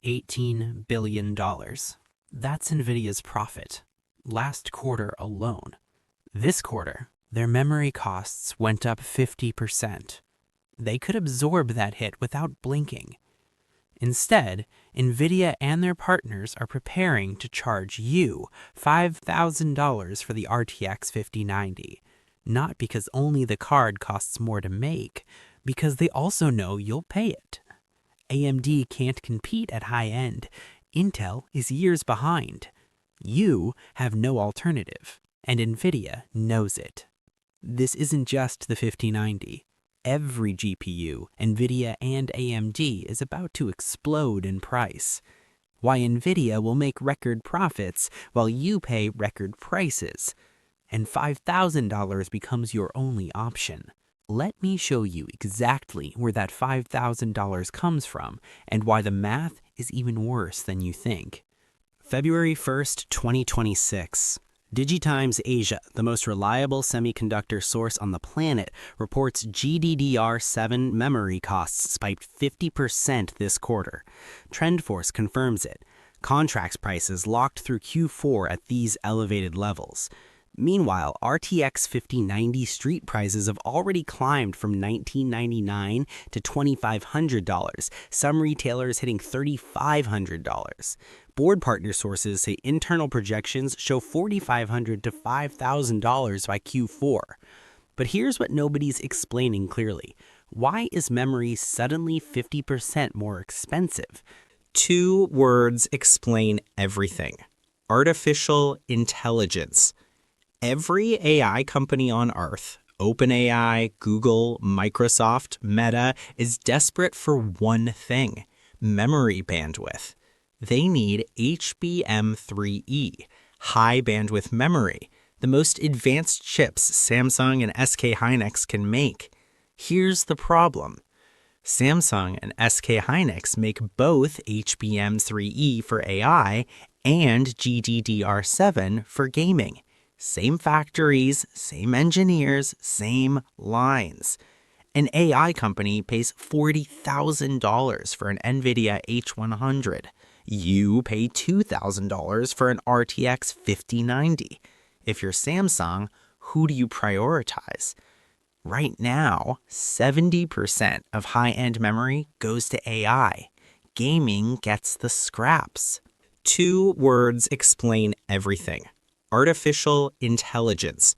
$18 billion. That's Nvidia's profit, last quarter alone. This quarter, their memory costs went up 50%. They could absorb that hit without blinking. Instead, Nvidia and their partners are preparing to charge you $5,000 for the RTX 5090. Not because only the card costs more to make, because they also know you'll pay it. AMD can't compete at high end. Intel is years behind. You have no alternative, and Nvidia knows it. This isn't just the 5090. Every GPU, Nvidia and AMD is about to explode in price. Why Nvidia will make record profits while you pay record prices. And $5,000 becomes your only option. Let me show you exactly where that $5,000 comes from and why the math is even worse than you think. February 1st, 2026. DigiTimes Asia, the most reliable semiconductor source on the planet, reports GDDR7 memory costs spiked 50% this quarter. TrendForce confirms it. Contracts prices locked through Q4 at these elevated levels. Meanwhile, RTX 5090 street prices have already climbed from $1,999 to $2,500, some retailers hitting $3,500. Board partner sources say internal projections show $4,500 to $5,000 by Q4. But here's what nobody's explaining clearly. Why is memory suddenly 50% more expensive? Two words explain everything. Artificial intelligence. Every AI company on Earth, OpenAI, Google, Microsoft, Meta, is desperate for one thing: memory bandwidth. They need HBM3E, high bandwidth memory, the most advanced chips Samsung and SK Hynix can make. Here's the problem. Samsung and SK Hynix make both HBM3E for AI and GDDR7 for gaming. Same factories, same engineers, same lines. An AI company pays $40,000 for an Nvidia H100. You pay $2,000 for an RTX 5090. If you're Samsung, who do you prioritize? Right now, 70% of high-end memory goes to AI. Gaming gets the scraps. Two words explain everything. Artificial intelligence.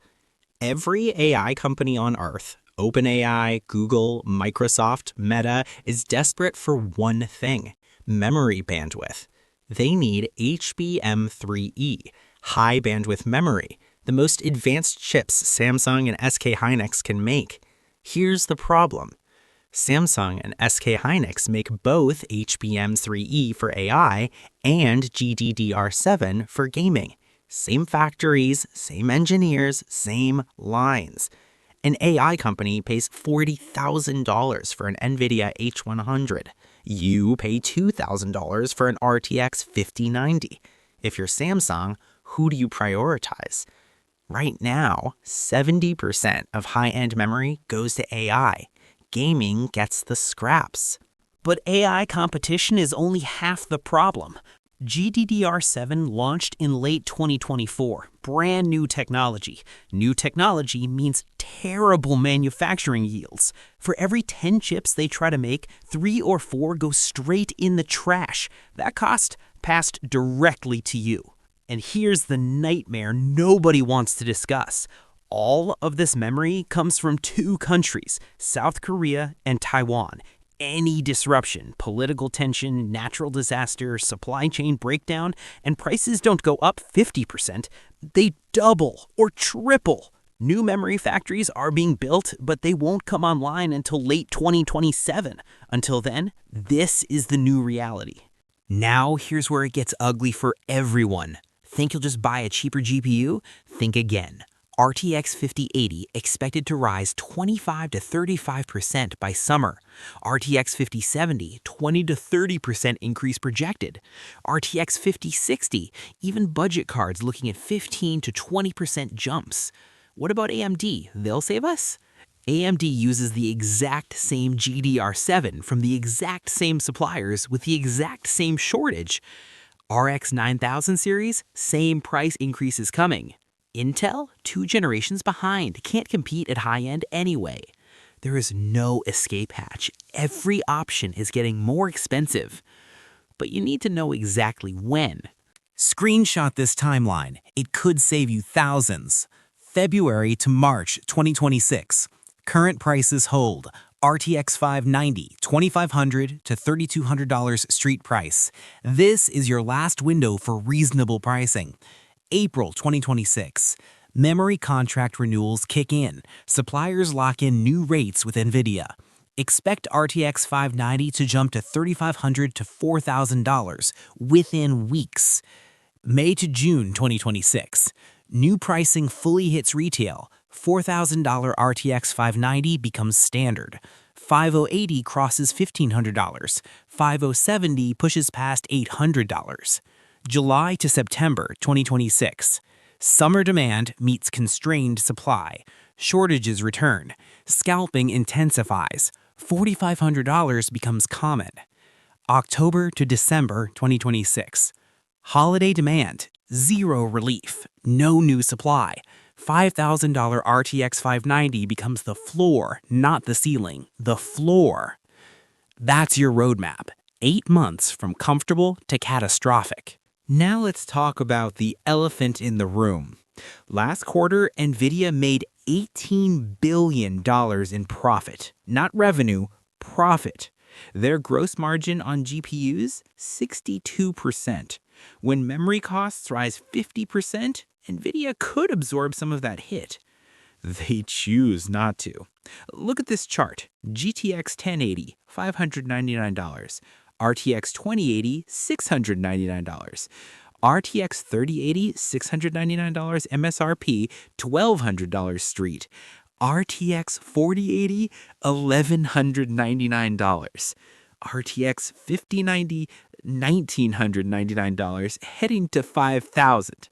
Every AI company on Earth, OpenAI, Google, Microsoft, Meta, is desperate for one thing: memory bandwidth. They need HBM3E, high bandwidth memory, the most advanced chips Samsung and SK Hynix can make. Here's the problem. Samsung and SK Hynix make both HBM3E for AI and GDDR7 for gaming. Same factories, same engineers, same lines. An AI company pays $40,000 for an Nvidia H100. You pay $2,000 for an RTX 5090. If you're Samsung, who do you prioritize? Right now, 70% of high-end memory goes to AI. Gaming gets the scraps. But AI competition is only half the problem. GDDR7 launched in late 2024, brand new technology. New technology means terrible manufacturing yields. For every 10 chips they try to make, 3 or 4 go straight in the trash. That cost passed directly to you. And here's the nightmare nobody wants to discuss. All of this memory comes from 2 countries, South Korea and Taiwan. Any disruption, political tension, natural disaster, supply chain breakdown, and prices don't go up 50%, they double or triple. New memory factories are being built, but they won't come online until late 2027. Until then, this is the new reality. Now, here's where it gets ugly for everyone. Think you'll just buy a cheaper GPU? Think again. RTX 5080 expected to rise 25 to 35% by summer. RTX 5070, 20 to 30% increase projected. RTX 5060, even budget cards looking at 15 to 20% jumps. What about AMD? They'll save us? AMD uses the exact same GDR7 from the exact same suppliers with the exact same shortage. RX 9000 series, same price increases coming. Intel, 2 generations behind, can't compete at high end anyway. There is no escape hatch. Every option is getting more expensive. But you need to know exactly when. Screenshot this timeline. It could save you thousands. February to March 2026. Current prices hold. RTX 590, $2,500 to $3,200 street price. This is your last window for reasonable pricing. April 2026. Memory contract renewals kick in. Suppliers lock in new rates with Nvidia. Expect RTX 590 to jump to $3,500 to $4,000 within weeks. May to June 2026. New pricing fully hits retail. $4,000 RTX 590 becomes standard. 5080 crosses $1,500. 5070 pushes past $800. July to September 2026. Summer demand meets constrained supply. Shortages return. Scalping intensifies. $4,500 becomes common. October to December 2026. Holiday demand, zero relief, no new supply. $5,000 RTX 590 becomes the floor, not the ceiling, the floor. That's your roadmap. 8 months from comfortable to catastrophic. Now let's talk about the elephant in the room. Last quarter, Nvidia made $18 billion in profit. Not revenue, profit. Their gross margin on GPUs, 62%. When memory costs rise 50%, Nvidia could absorb some of that hit. They choose not to. Look at this chart. GTX 1080, $599. RTX 2080, $699. RTX 3080, $699 MSRP, $1,200 street. RTX 4080, $1,199. RTX 5090, $1,999, heading to $5,000.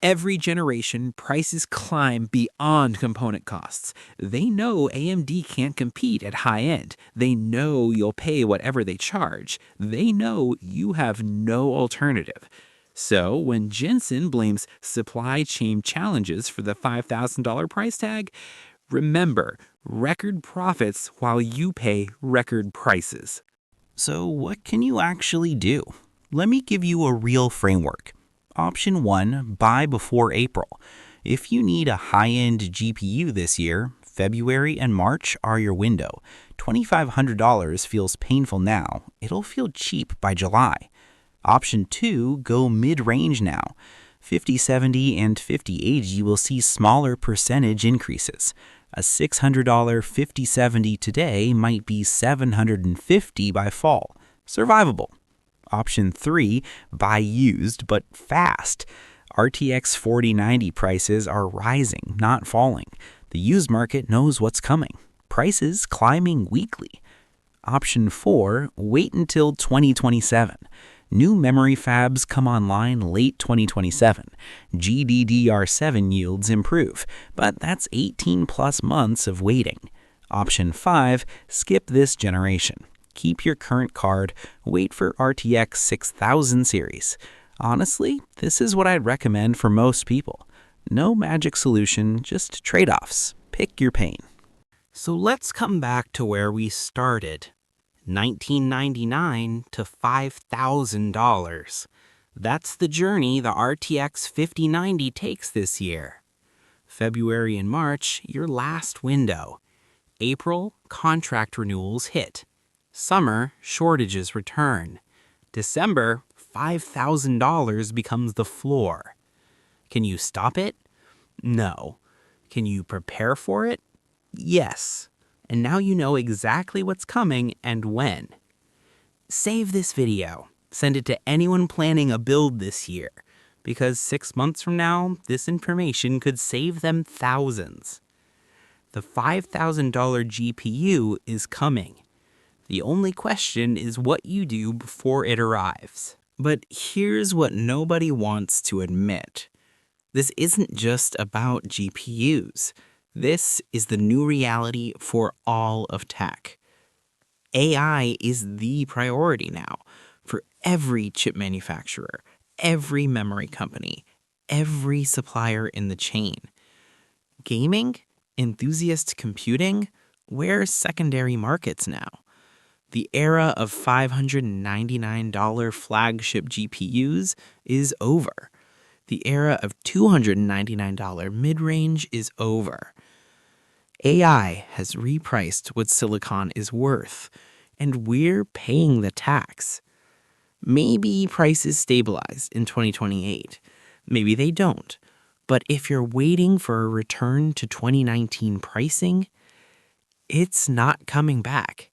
Every generation, prices climb beyond component costs. They know AMD can't compete at high end. They know you'll pay whatever they charge. They know you have no alternative. So when Jensen blames supply chain challenges for the $5,000 price tag, remember, record profits while you pay record prices. So what can you actually do? Let me give you a real framework. Option 1, buy before April. If you need a high-end GPU this year, February and March are your window. $2,500 feels painful now. It'll feel cheap by July. Option 2, go mid-range now. 5070 and 5080 will see smaller percentage increases. A $600 5070 today might be $750 by fall. Survivable. Option 3, buy used but fast. RTX 4090 prices are rising, not falling. The used market knows what's coming. Prices climbing weekly. Option 4, wait until 2027. New memory fabs come online late 2027. GDDR7 yields improve, but that's 18 plus months of waiting. Option 5, skip this generation. Keep your current card, wait for RTX 6000 series. Honestly, this is what I'd recommend for most people. No magic solution, just trade-offs. Pick your pain. So let's come back to where we started. $1,999 to $5,000. That's the journey the RTX 5090 takes this year. February and March, your last window. April, contract renewals hit. Summer, shortages return. December, $5,000 becomes the floor. Can you stop it? No. Can you prepare for it? Yes. And now you know exactly what's coming and when. Save this video. Send it to anyone planning a build this year, because 6 months from now, this information could save them thousands. The $5,000 GPU is coming. The only question is what you do before it arrives. But here's what nobody wants to admit. This isn't just about GPUs. This is the new reality for all of tech. AI is the priority now for every chip manufacturer, every memory company, every supplier in the chain. Gaming, enthusiast computing, where's secondary markets now? The era of $599 flagship GPUs is over. The era of $299 mid-range is over. AI has repriced what silicon is worth, and we're paying the tax. Maybe prices stabilize in 2028. Maybe they don't. But if you're waiting for a return to 2019 pricing, it's not coming back.